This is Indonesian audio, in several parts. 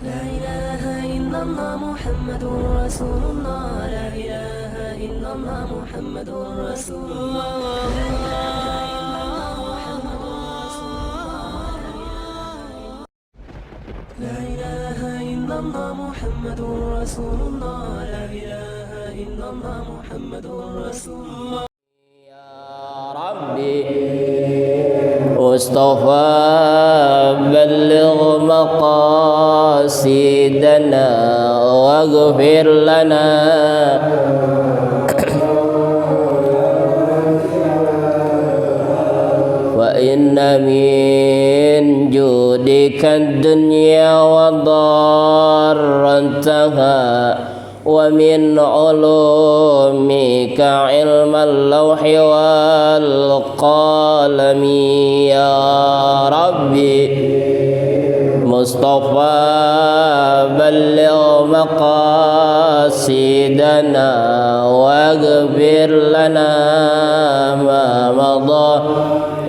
لا إله إلا الله محمد رسول الله. لا إله إلا الله محمد رسول الله. لا إله إلا الله محمد رسول الله. لا إله إلا الله محمد رسول الله. يا ربي مصطفى بلغ مقاصدنا واغفر لنا وإن من جودك الدنيا وضارتها ومن علومك علم اللوح والقلم يا ربي مصطفى بلغ مقاصدنا واغفر لنا ما مضى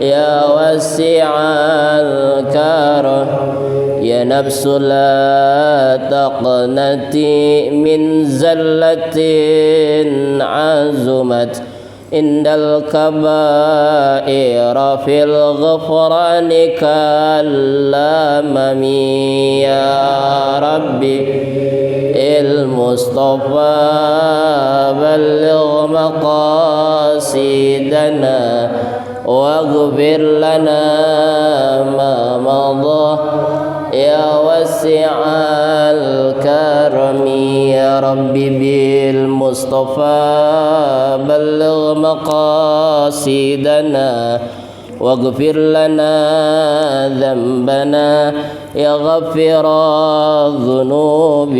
يا واسع الكرم يا نفس لا تقنتي من زلة عزمت عند الكبائر في الغفران كالأمم يا ربي المصطفى بلغ مقاصدنا واغفر لنا ما مضى يا واسع الكرم يا ربي بالمصطفى بلغ مقاصدنا واغفر لنا ذنبنا يا غفر الذنوب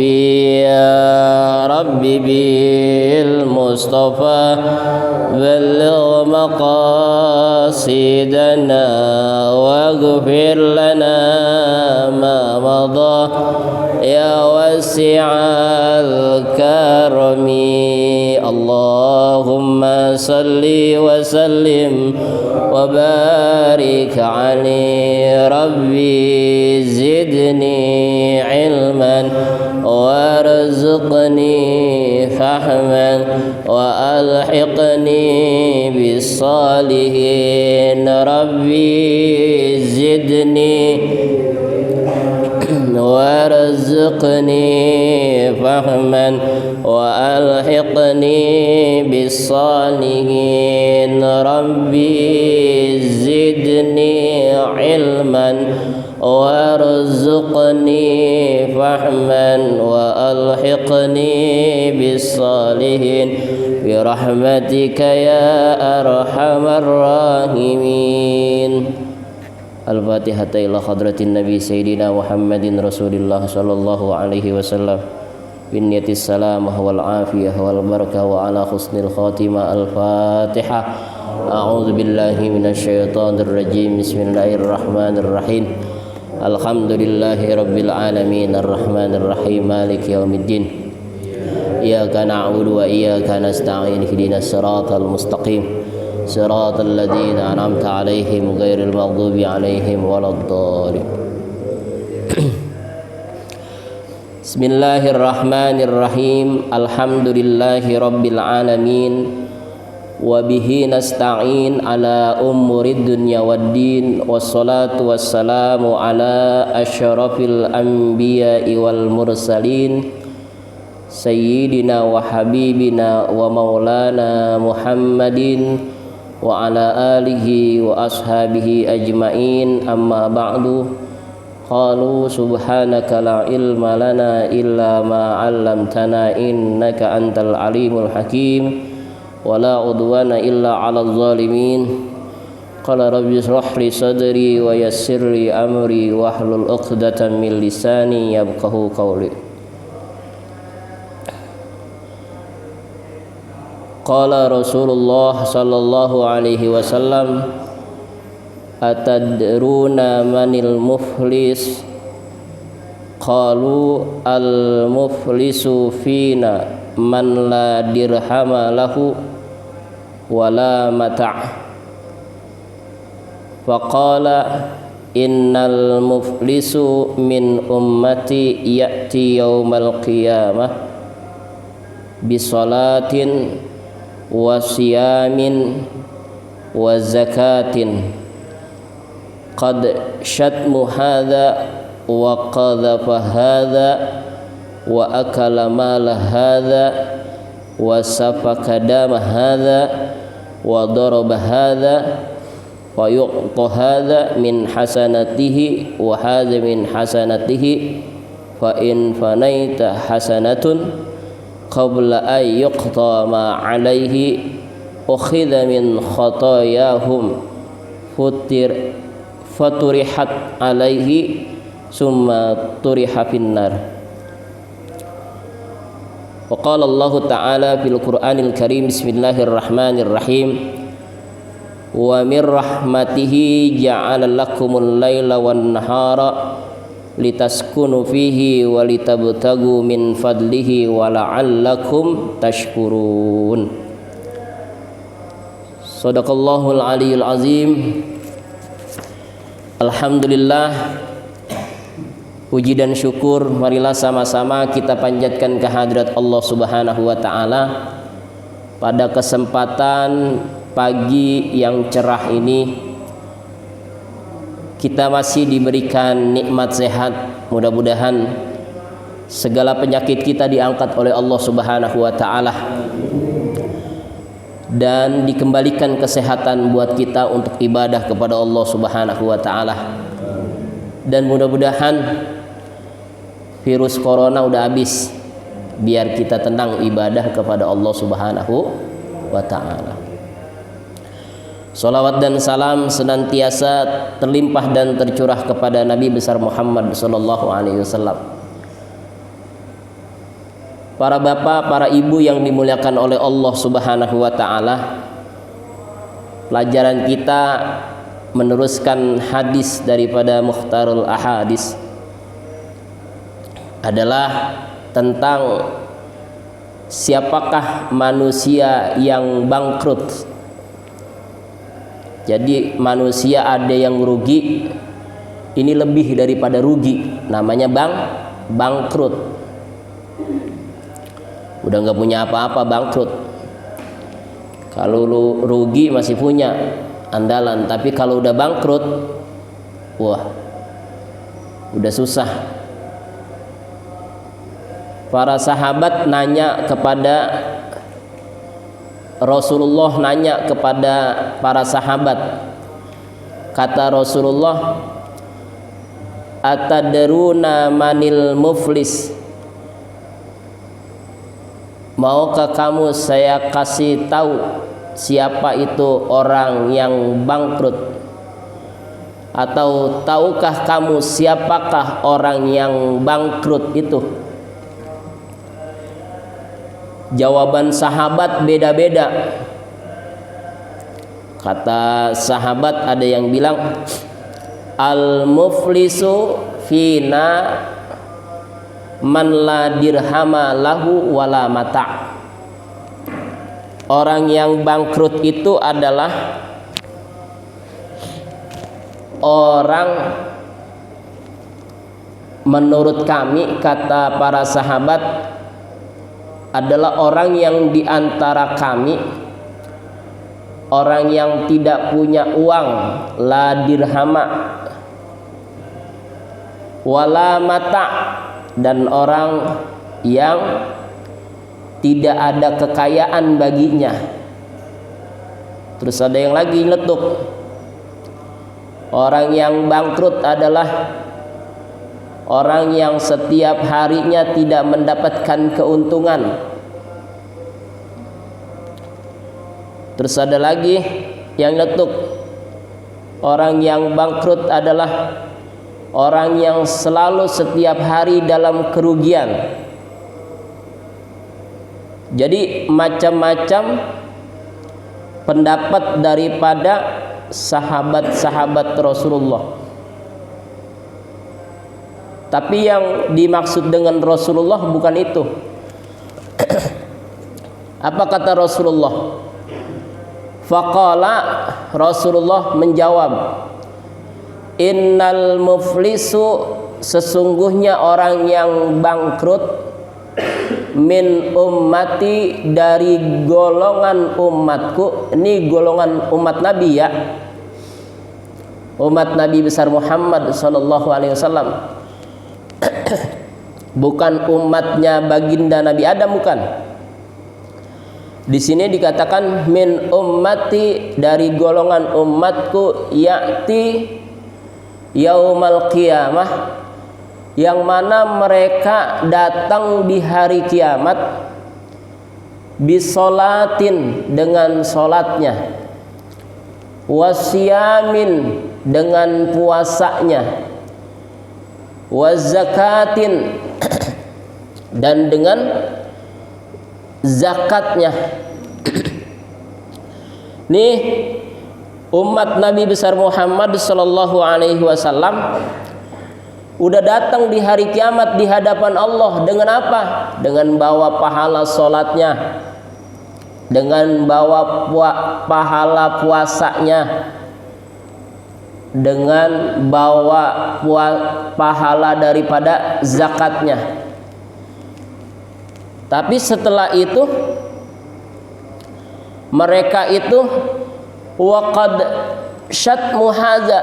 يا ربي بالمصطفى بلغ مقاصدنا واغفر لنا ما مضى يا واسع الكرم اللهم صل وسلم وبارك عليه ربي زدني علما وارزقني فهما وألحقني بالصالحين ربي زدني وارزقني فهما وألحقني بالصالحين ربي زدني علما وارزقني فهما وألحقني بالصالحين برحمتك يا أرحم الراحمين. Al-Fatihah ila hadratin Nabi Sayyidina Muhammadin Rasulillah sallallahu alaihi wasallam bin niyatis salamah wal afiyah wal barakah wa ala husnil khatimah. Al-Fatihah. A'udzu billahi minasy syaithanir rajim. Bismillahirrahmanirrahim. Alhamdulillahi rabbil alamin arrahmanir rahim maliki yaumiddin. Iyyaka na'budu wa iyyaka nasta'in ihdinas siratal mustaqim صراط الذين أنعمت عليهم غير المغضوب عليهم ولا الضالين. بسم الله الرحمن الرحيم. الحمد لله رب العالمين وبه نستعين على أمور الدنيا والدين والصلاة والسلام على أشرف الأنبياء والمرسلين سيدنا وحبيبنا ومولانا محمد وعلى آله وأصحابه أجمعين. أما بعد قالوا سبحانك لا علم لنا إلا ما علمتنا إنك أنت العليم الحكيم ولا عدوان إلا على الظالمين. قال رب اشرح لي صدري ويسر لي أمري واحلل عقدة من لساني يفقهوا قولي. Qala Rasulullah sallallahu alaihi wasallam atadruna manil muflis qalu al muflisu fina man la dirhama lahu wala mata' faqala innal muflisu min ummati ya'ti yaumal qiyamah bisolatin wa siyamin wa zakatin qad syatmu hadha wa qadhafa hadha wa akala mala hadha wa safaka dama hadha wa daraba hadha wa yuqta hadha min hasanatihi wa hadha min hasanatihi fa in fanaita hasanatun qabla an yuqta ma alaihi ukhidha min khatayahum faturihat alaihi summa turiha finnar. Wa qala Allah ta'ala fil Qur'anil Karim bismillahirrahmanirrahim wa min rahmatihi ja'ala lakumul laila wan nahara litaskunu fihi wa litabtagu min fadlihi wa la'allakum tashkurun. Shadaqallahul aliyyul azim. Alhamdulillah, puji dan syukur marilah sama-sama kita panjatkan kehadirat Allah Subhanahu wa taala pada kesempatan pagi yang cerah ini. Kita masih diberikan nikmat sehat. Mudah-mudahan segala penyakit kita diangkat oleh Allah Subhanahu wa taala dan dikembalikan kesehatan buat kita untuk ibadah kepada Allah Subhanahu wa taala. Dan mudah-mudahan virus corona udah habis, biar kita tenang ibadah kepada Allah Subhanahu wa taala. Salawat dan salam senantiasa terlimpah dan tercurah kepada Nabi besar Muhammad sallallahu alaihi wasallam. Para bapak, para ibu yang dimuliakan oleh Allah Subhanahu wa taala, pelajaran kita meneruskan hadis daripada Mukhtarul Ahadis adalah tentang siapakah manusia yang bangkrut. Jadi manusia ada yang rugi, ini lebih daripada rugi, namanya bangkrut. Udah nggak punya apa-apa, bangkrut. Kalau lu rugi masih punya andalan, tapi kalau udah bangkrut, wah, udah susah. Para sahabat nanya kepada Rasulullah, nanya kepada para sahabat. Kata Rasulullah, atadruna manil muflis? Maukah kamu saya kasih tahu siapa itu orang yang bangkrut? Atau tahukah kamu siapakah orang yang bangkrut itu? Jawaban sahabat beda-beda. Kata sahabat ada yang bilang, al-muflisu fina man la dirhama lahu wala mata'. Orang yang bangkrut itu adalah orang, menurut kami, kata para sahabat, adalah orang yang diantara kami, orang yang tidak punya uang, la dirhama wala mata', dan orang yang tidak ada kekayaan baginya. Terus ada yang lagi nyeletuk, orang yang bangkrut adalah orang yang setiap harinya tidak mendapatkan keuntungan. Terus ada lagi yang nyeletuk, orang yang bangkrut adalah orang yang selalu setiap hari dalam kerugian. Jadi macam-macam pendapat daripada sahabat-sahabat Rasulullah. Tapi yang dimaksud dengan Rasulullah bukan itu. Apa kata Rasulullah? Faqala, Rasulullah menjawab, innal muflisu, sesungguhnya orang yang bangkrut, min ummati, dari golongan umatku. Ini golongan umat Nabi ya, umat Nabi besar Muhammad sallallahu alaihi wasallam. Bukan umatnya baginda Nabi Adam, bukan. Di sini dikatakan min ummati, dari golongan umatku, ya'ti yaumal qiyamah, yang mana mereka datang di hari kiamat, bisolatin, dengan solatnya, wasiyamin, dengan puasanya, wazakatin, dan dengan zakatnya. Nih umat Nabi besar Muhammad sallallahu alaihi wasallam udah datang di hari kiamat di hadapan Allah dengan apa? Dengan bawa pahala salatnya, dengan bawa pahala puasanya, dengan bawa pahala daripada zakatnya. Tapi setelah itu mereka itu waqad syatmu hadza,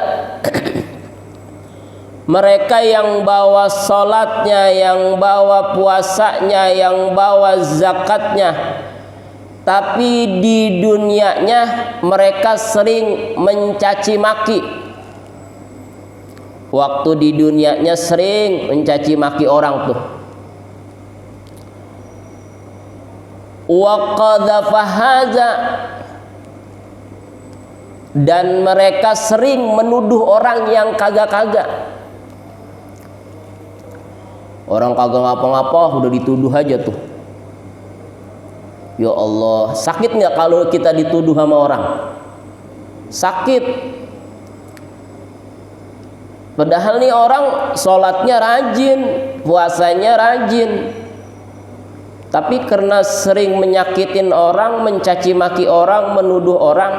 mereka yang bawa salatnya, yang bawa puasanya, yang bawa zakatnya, tapi di dunianya mereka sering mencaci maki. Waktu di dunianya sering mencaci maki orang tuh. Wa qadhafa hadza, dan mereka sering menuduh orang yang kagak-kagak. Orang kagak ngapa-ngapa udah dituduh aja tuh. Ya Allah, sakit nggak kalau kita dituduh sama orang? Sakit. Padahal nih orang sholatnya rajin, puasanya rajin, tapi karena sering menyakitin orang, mencaci maki orang, menuduh orang,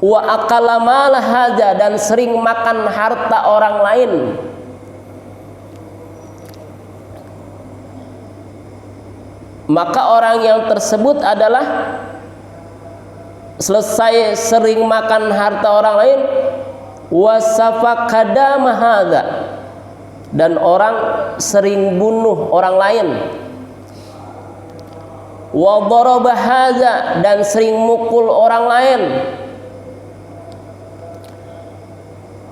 wa akala mal hadza, dan sering makan harta orang lain, maka orang yang tersebut adalah selesai sering makan harta orang lain, wasafakada mahadza, dan orang sering bunuh orang lain, wa daraba hadza, dan sering mukul orang lain,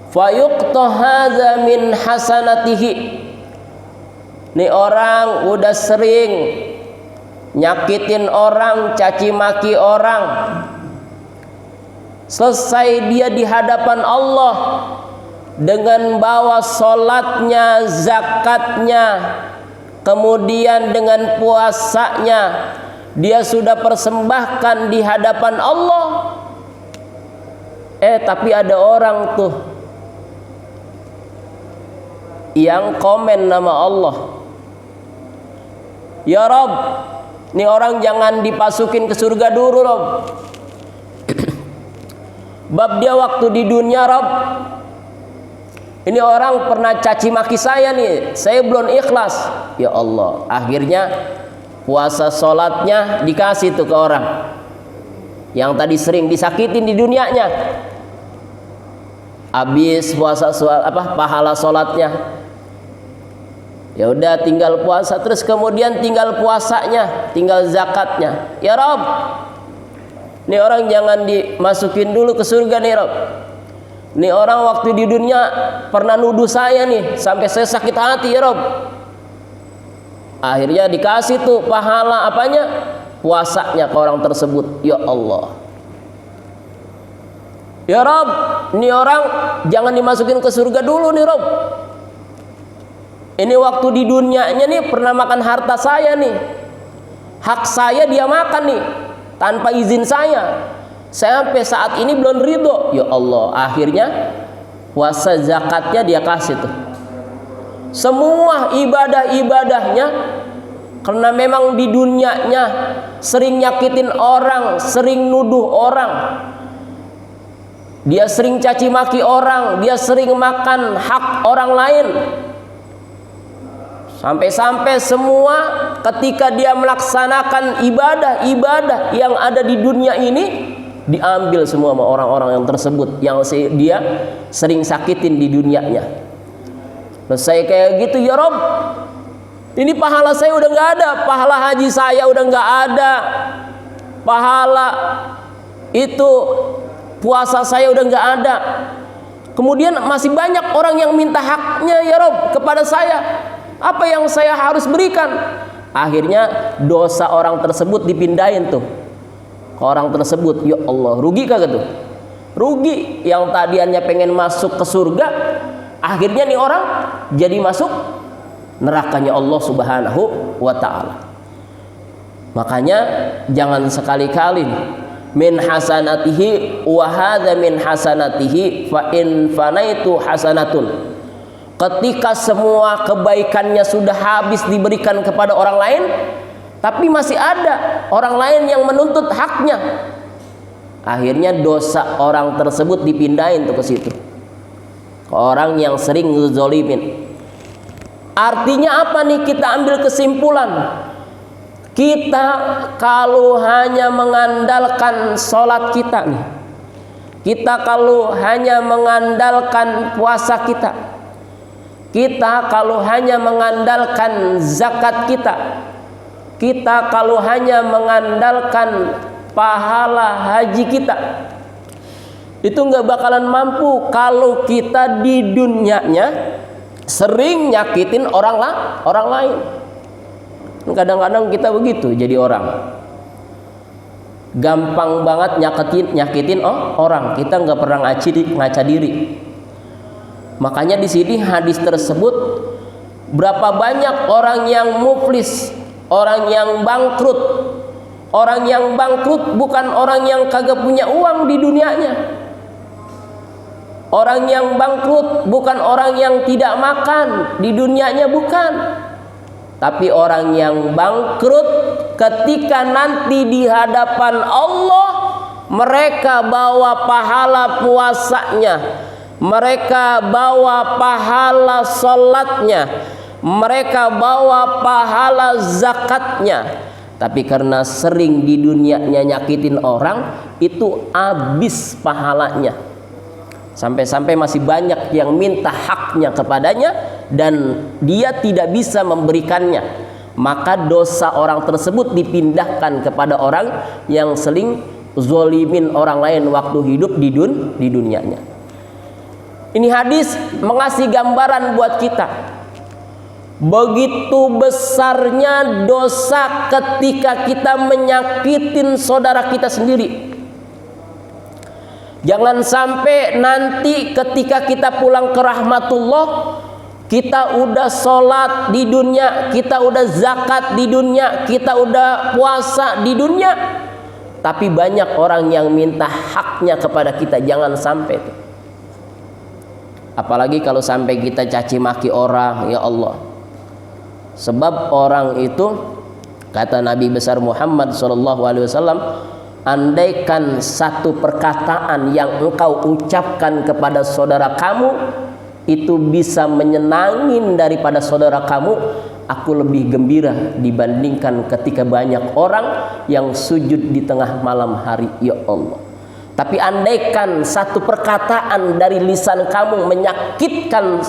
fayuqta hadza min hasanatihi. Nih orang udah sering nyakitin orang, caci maki orang, selesai dia di hadapan Allah dengan bawa sholatnya, zakatnya, kemudian dengan puasanya, dia sudah persembahkan di hadapan Allah. Tapi ada orang tuh yang komen nama Allah, ya Rob, ini orang jangan dipasukin ke surga dulu Rob, bab dia waktu di dunia Rob, ini orang pernah caci maki saya nih, saya belum ikhlas. Ya Allah, akhirnya puasa sholatnya dikasih tuh ke orang yang tadi sering disakitin di dunianya. Habis puasa pahala sholatnya, ya udah tinggal puasa, terus kemudian tinggal puasanya, tinggal zakatnya. Ya Rob, nih orang jangan dimasukin dulu ke surga nih Rob. Nih orang waktu di dunia pernah nuduh saya nih, sampai saya sakit hati ya Rob. Akhirnya dikasih tuh pahala apanya? Puasanya ke orang tersebut. Ya Allah, ya Rob, nih orang jangan dimasukin ke surga dulu nih Rob. Ini waktu di dunianya nih pernah makan harta saya nih, hak saya dia makan nih tanpa izin saya sampai saat ini belum ridho. Ya Allah, akhirnya puasa zakatnya dia kasih tuh. Semua ibadah-ibadahnya, karena memang di dunianya sering nyakitin orang, sering nuduh orang, dia sering caci maki orang, dia sering makan hak orang lain. Sampai-sampai semua ketika dia melaksanakan ibadah-ibadah yang ada di dunia ini diambil semua sama orang-orang yang tersebut yang dia sering sakitin di dunianya. Terus saya kayak gitu, ya Rob, ini pahala saya udah nggak ada, pahala haji saya udah nggak ada, pahala itu puasa saya udah nggak ada. Kemudian masih banyak orang yang minta haknya ya Rob kepada saya. Apa yang saya harus berikan? Akhirnya dosa orang tersebut dipindahin tuh ke orang tersebut. Ya Allah, rugi kagak tuh? Rugi. Yang tadiannya pengen masuk ke surga, akhirnya nih orang jadi masuk nerakanya Allah Subhanahu wa ta'ala. Makanya jangan sekali-kali min hasanatihi wa hadza min hasanatihi fa in fanaitu hasanatun. Ketika semua kebaikannya sudah habis diberikan kepada orang lain, tapi masih ada orang lain yang menuntut haknya, akhirnya dosa orang tersebut dipindahin tuh ke situ, ke orang yang sering ngezolimin. Artinya apa nih? Kita ambil kesimpulan, kita kalau hanya mengandalkan sholat kita nih, kita kalau hanya mengandalkan puasa kita, kita kalau hanya mengandalkan zakat kita, kita kalau hanya mengandalkan pahala haji kita, itu nggak bakalan mampu kalau kita di dunianya sering nyakitin orang lain. Kadang-kadang kita begitu jadi orang, gampang banget nyakitin orang. Kita nggak pernah ngaca diri. Makanya di sini hadis tersebut, berapa banyak orang yang muflis, orang yang bangkrut. Orang yang bangkrut bukan orang yang kagak punya uang di dunianya. Orang yang bangkrut bukan orang yang tidak makan di dunianya, bukan. Tapi orang yang bangkrut ketika nanti di hadapan Allah, mereka bawa pahala puasanya, mereka bawa pahala sholatnya, mereka bawa pahala zakatnya, tapi karena sering di dunianya nyakitin orang, itu habis pahalanya. Sampai-sampai masih banyak yang minta haknya kepadanya dan dia tidak bisa memberikannya. Maka dosa orang tersebut dipindahkan kepada orang yang sering zolimin orang lain waktu hidup di dunianya. Ini hadis mengasih gambaran buat kita, begitu besarnya dosa ketika kita menyakitin saudara kita sendiri. Jangan sampai nanti ketika kita pulang ke rahmatullah, kita udah sholat di dunia, kita udah zakat di dunia, kita udah puasa di dunia, tapi banyak orang yang minta haknya kepada kita. Jangan sampai tuh. Apalagi kalau sampai kita caci maki orang, ya Allah. Sebab orang itu, kata Nabi besar Muhammad SAW, andaikan satu perkataan yang engkau ucapkan kepada saudara kamu itu bisa menyenangin daripada saudara kamu, aku lebih gembira dibandingkan ketika banyak orang yang sujud di tengah malam hari, ya Allah. Tapi andaikan satu perkataan dari lisan kamu menyakitkan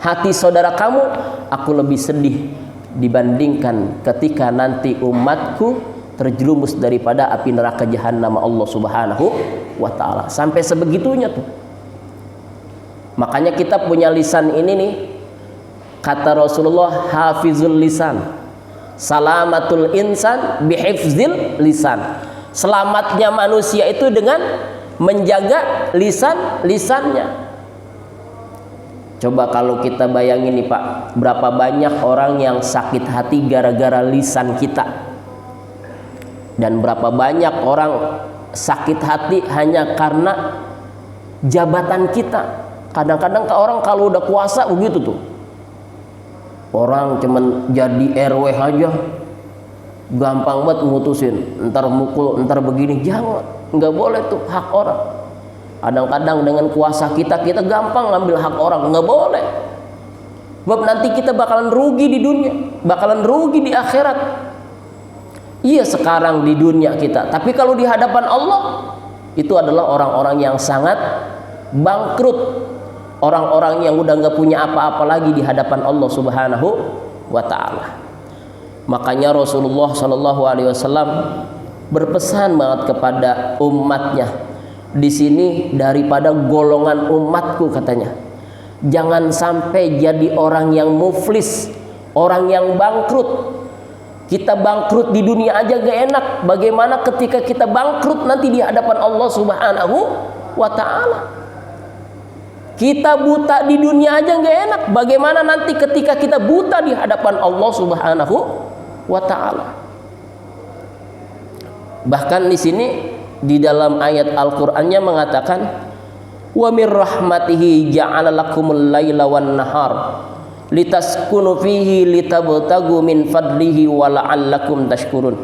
hati saudara kamu, aku lebih sedih dibandingkan ketika nanti umatku terjerumus daripada api neraka jahanam Allah Subhanahu wa ta'ala. Sampai sebegitunya tuh. Makanya kita punya lisan ini nih, kata Rasulullah, hafizul lisan, salamatul insan bihifzil lisan. Selamatnya manusia itu dengan menjaga lisannya. Coba kalau kita bayangin nih Pak, berapa banyak orang yang sakit hati gara-gara lisan kita, dan berapa banyak orang sakit hati hanya karena jabatan kita. Kadang-kadang orang kalau udah kuasa begitu tuh, orang cuman jadi RW aja gampang banget mutusin, entar mukul, entar begini. Jangan, nggak boleh tuh hak orang. Kadang-kadang dengan kuasa kita gampang ngambil hak orang, nggak boleh. Sebab nanti kita bakalan rugi di dunia, bakalan rugi di akhirat. Iya sekarang di dunia kita, tapi kalau di hadapan Allah itu adalah orang-orang yang sangat bangkrut, orang-orang yang udah nggak punya apa-apa lagi di hadapan Allah Subhanahu wa Ta'ala. Makanya Rasulullah Shallallahu Alaihi Wasallam berpesan banget kepada umatnya di sini, daripada golongan umatku katanya, jangan sampai jadi orang yang muflis, orang yang bangkrut. Kita bangkrut di dunia aja gak enak, bagaimana ketika kita bangkrut nanti di hadapan Allah Subhanahu wa Ta'ala. Kita buta di dunia aja gak enak, bagaimana nanti ketika kita buta di hadapan Allah Subhanahu wa Ta'ala. Bahkan di sini di dalam ayat Al-Qur'annya mengatakan, wa mir rahmatihi ja'ala lakumul laila wan nahar litaskunu fihi litabtagu min fadlihi wa la'allakum tashkurun.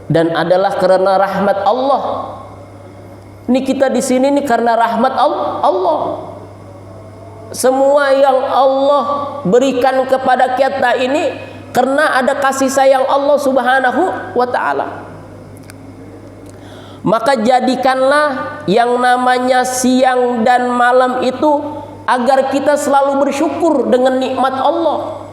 Dan adalah karena rahmat Allah. Ini kita di sini nih karena rahmat Allah. Semua yang Allah berikan kepada kita ini karena ada kasih sayang Allah Subhanahu wa Ta'ala. Maka jadikanlah yang namanya siang dan malam itu agar kita selalu bersyukur dengan nikmat Allah.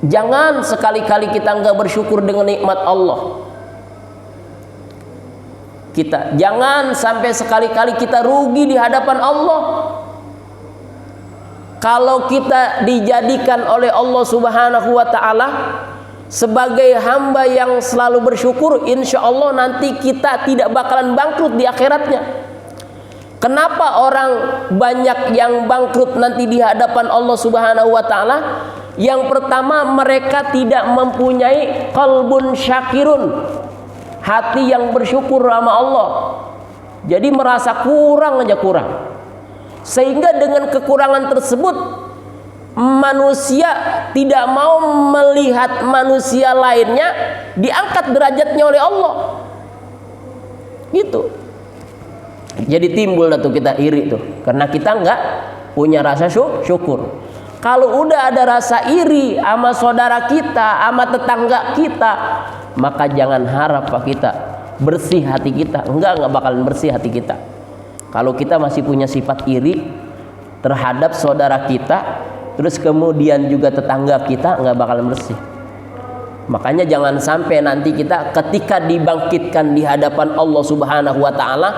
Jangan sekali-kali kita enggak bersyukur dengan nikmat Allah. Jangan sampai sekali-kali kita rugi di hadapan Allah. Kalau kita dijadikan oleh Allah Subhanahu wa Ta'ala sebagai hamba yang selalu bersyukur, insya Allah nanti kita tidak bakalan bangkrut di akhiratnya. Kenapa orang banyak yang bangkrut nanti di hadapan Allah Subhanahu wa Ta'ala? Yang pertama, mereka tidak mempunyai qalbun syakirun, hati yang bersyukur sama Allah. Jadi merasa kurang aja kurang, sehingga dengan kekurangan tersebut manusia tidak mau melihat manusia lainnya diangkat derajatnya oleh Allah. Gitu. Jadi timbul tuh kita iri tuh, karena kita nggak punya rasa syukur. Kalau udah ada rasa iri sama saudara kita, sama tetangga kita, maka jangan harap Pak kita bersih hati kita. Enggak bakalan bersih hati kita. Kalau kita masih punya sifat iri terhadap saudara kita, terus kemudian juga tetangga kita, nggak bakalan bersih. Makanya jangan sampai nanti kita ketika dibangkitkan di hadapan Allah Subhanahu wa Ta'ala,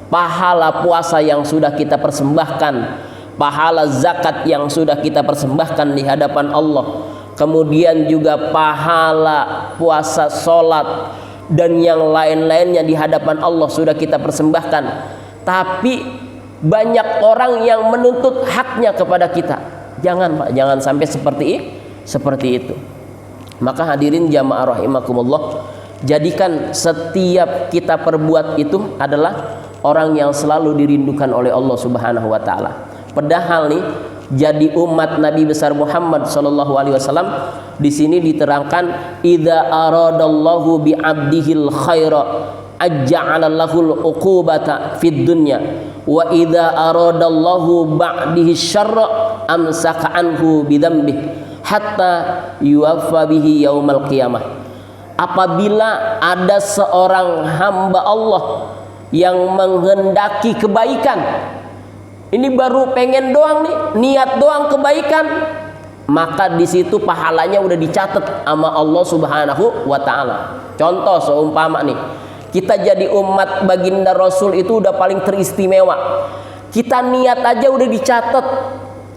pahala puasa yang sudah kita persembahkan, pahala zakat yang sudah kita persembahkan di hadapan Allah, kemudian juga pahala puasa, sholat, dan yang lain-lainnya di hadapan Allah sudah kita persembahkan, tapi banyak orang yang menuntut haknya kepada kita. Jangan Pak, jangan sampai seperti itu. Maka hadirin jamaah rahimakumullah, jadikan setiap kita perbuat itu adalah orang yang selalu dirindukan oleh Allah Subhanahu wa Ta'ala. Padahal nih, jadi umat Nabi besar Muhammad sallallahu alaihi wasallam di sini diterangkan, idza aradallahu bi 'abdihil khaira ajja'ala lahul uqubata fid dunya wa idza aradallahu ba'dihi syarra amsaka anhu bidzambihi hatta yuwaffa bihi yaumal qiyamah. Apabila ada seorang hamba Allah yang menghendaki kebaikan, ini baru pengen doang nih, niat doang kebaikan, maka di situ pahalanya udah dicatat sama Allah Subhanahu wa Ta'ala. Contoh seumpama nih, kita jadi umat baginda Rasul itu udah paling teristimewa. Kita niat aja udah dicatat.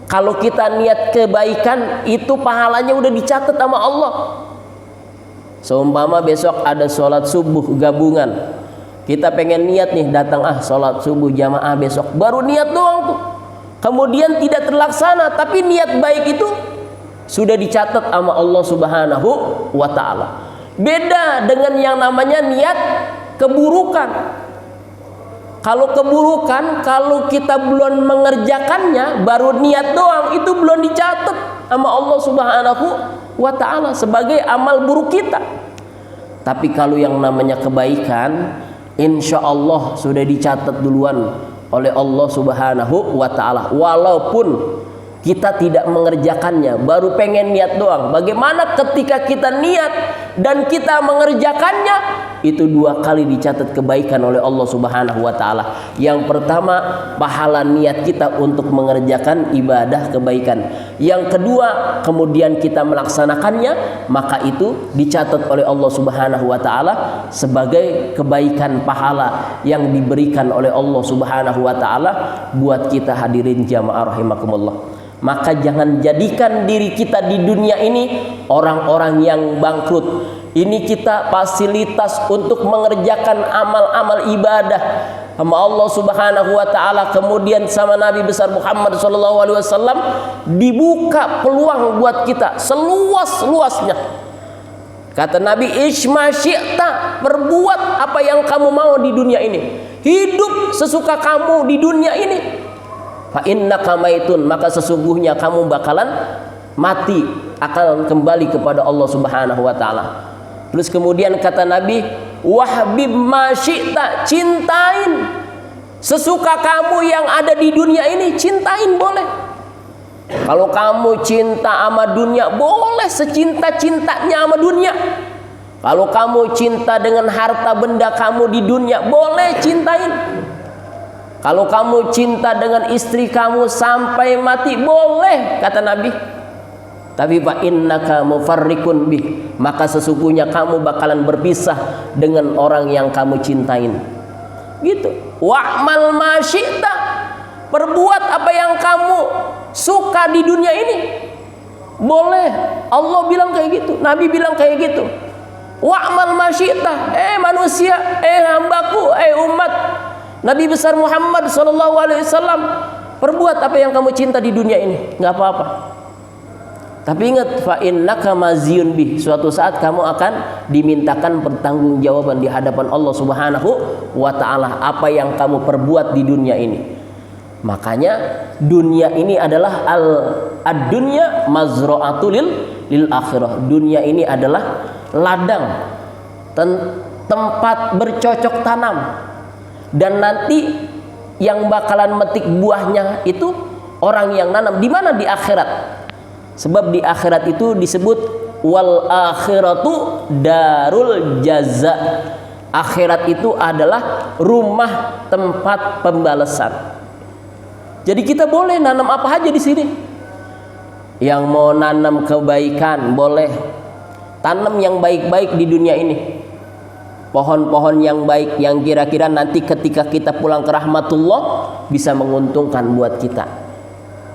Kalau kita niat kebaikan, itu pahalanya udah dicatat sama Allah. Seumpama besok ada sholat subuh gabungan, kita pengen niat nih datang sholat subuh jamaah besok, baru niat doang tuh, kemudian tidak terlaksana, tapi niat baik itu sudah dicatat sama Allah Subhanahu wa Ta'ala. Beda dengan yang namanya niat keburukan. Kalau keburukan, kalau kita belum mengerjakannya, baru niat doang, itu belum dicatat sama Allah Subhanahu wa Ta'ala sebagai amal buruk kita. Tapi kalau yang namanya kebaikan, insya Allah sudah dicatat duluan oleh Allah Subhanahu wa ta'ala. Walaupun kita tidak mengerjakannya, baru pengen niat doang. Bagaimana ketika kita niat dan kita mengerjakannya, itu 2 kali dicatat kebaikan oleh Allah Subhanahu wa ta'ala. Yang pertama, pahala niat kita untuk mengerjakan ibadah kebaikan. Yang kedua, kemudian kita melaksanakannya, maka itu dicatat oleh Allah Subhanahu wa ta'ala sebagai kebaikan pahala yang diberikan oleh Allah Subhanahu wa ta'ala buat kita hadirin jamaah rahimakumullah. Maka jangan jadikan diri kita di dunia ini orang-orang yang bangkrut. Ini kita fasilitas untuk mengerjakan amal-amal ibadah sama Allah Subhanahu wa ta'ala, kemudian sama Nabi besar Muhammad SAW, dibuka peluang buat kita seluas-luasnya. Kata Nabi, Isma syi'ta, perbuat apa yang kamu mau di dunia ini, hidup sesuka kamu di dunia ini. Fa innaka maitun, maka sesungguhnya kamu bakalan mati, akan kembali kepada Allah Subhanahu wa ta'ala. Terus kemudian kata Nabi, wahbib ma syi'ta, cintain sesuka kamu yang ada di dunia ini, cintain boleh. Kalau kamu cinta sama dunia, boleh secinta-cintanya sama dunia. Kalau kamu cinta dengan harta benda kamu di dunia, boleh cintain. Kalau kamu cinta dengan istri kamu sampai mati, boleh, kata Nabi. Tapi fa innaka mufarriqun bih, maka sesungguhnya kamu bakalan berpisah dengan orang yang kamu cintain. Gitu. Wa'mal ma syi'ta, perbuat apa yang kamu suka di dunia ini, boleh. Allah bilang kayak gitu, Nabi bilang kayak gitu. Wa'mal ma syi'ta, manusia, hambaku, umat Nabi besar Muhammad SAW, perbuat apa yang kamu cinta di dunia ini, nggak apa-apa. Tapi ingat, fa innaka maziyun bih, suatu saat kamu akan dimintakan pertanggungjawaban di hadapan Allah Subhanahu wa ta'ala apa yang kamu perbuat di dunia ini. Makanya dunia ini adalah ad-dunya mazra'atul lil akhirah. Dunia ini adalah ladang, tempat bercocok tanam. Dan nanti yang bakalan metik buahnya itu orang yang nanam. Di mana? Di akhirat. Sebab di akhirat itu disebut wal akhiratu darul jaza. Akhirat itu adalah rumah tempat pembalasan. Jadi kita boleh nanam apa aja di sini. Yang mau nanam kebaikan boleh. Tanam yang baik-baik di dunia ini. Pohon-pohon yang baik yang kira-kira nanti ketika kita pulang ke rahmatullah bisa menguntungkan buat kita.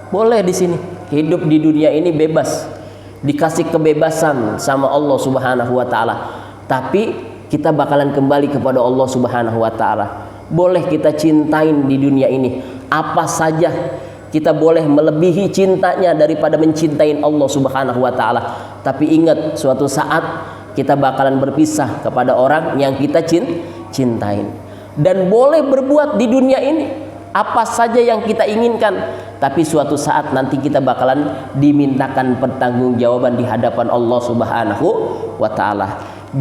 Boleh di sini. Hidup di dunia ini bebas. Dikasih kebebasan sama Allah Subhanahu wa ta'ala. Tapi kita bakalan kembali kepada Allah Subhanahu wa ta'ala. Boleh kita cintain di dunia ini apa saja. Kita boleh melebihi cintanya daripada mencintai Allah Subhanahu wa ta'ala. Tapi ingat, suatu saat kita bakalan berpisah kepada orang yang kita cintain. Dan boleh berbuat di dunia ini apa saja yang kita inginkan, tapi suatu saat nanti kita bakalan dimintakan pertanggungjawaban di hadapan Allah Subhanahu wa ta'ala.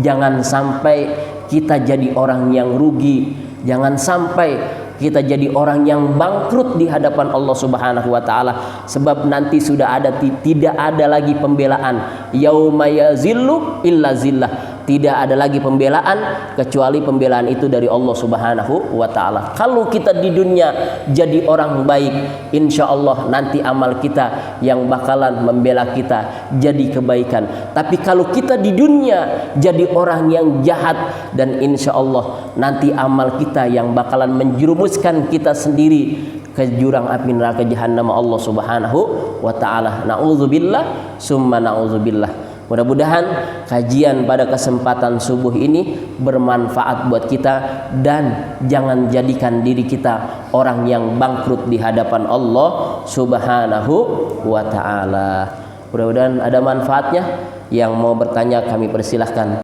Jangan sampai kita jadi orang yang rugi, jangan sampai kita jadi orang yang bangkrut di hadapan Allah Subhanahu wa ta'ala. Sebab nanti sudah tidak ada lagi pembelaan. Yauma yazillu illa zillah. Tidak ada lagi pembelaan kecuali pembelaan itu dari Allah Subhanahu wa ta'ala. Kalau kita di dunia jadi orang baik, insya Allah nanti amal kita yang bakalan membela kita jadi kebaikan. Tapi kalau kita di dunia jadi orang yang jahat, dan insya Allah nanti amal kita yang bakalan menjerumuskan kita sendiri ke jurang api neraka jahannam Allah Subhanahu wa ta'ala. Na'udzubillah summa na'udzubillah. Mudah-mudahan kajian pada kesempatan subuh ini bermanfaat buat kita, dan jangan jadikan diri kita orang yang bangkrut di hadapan Allah Subhanahu wa ta'ala. Mudah-mudahan ada manfaatnya. Yang mau bertanya kami persilahkan.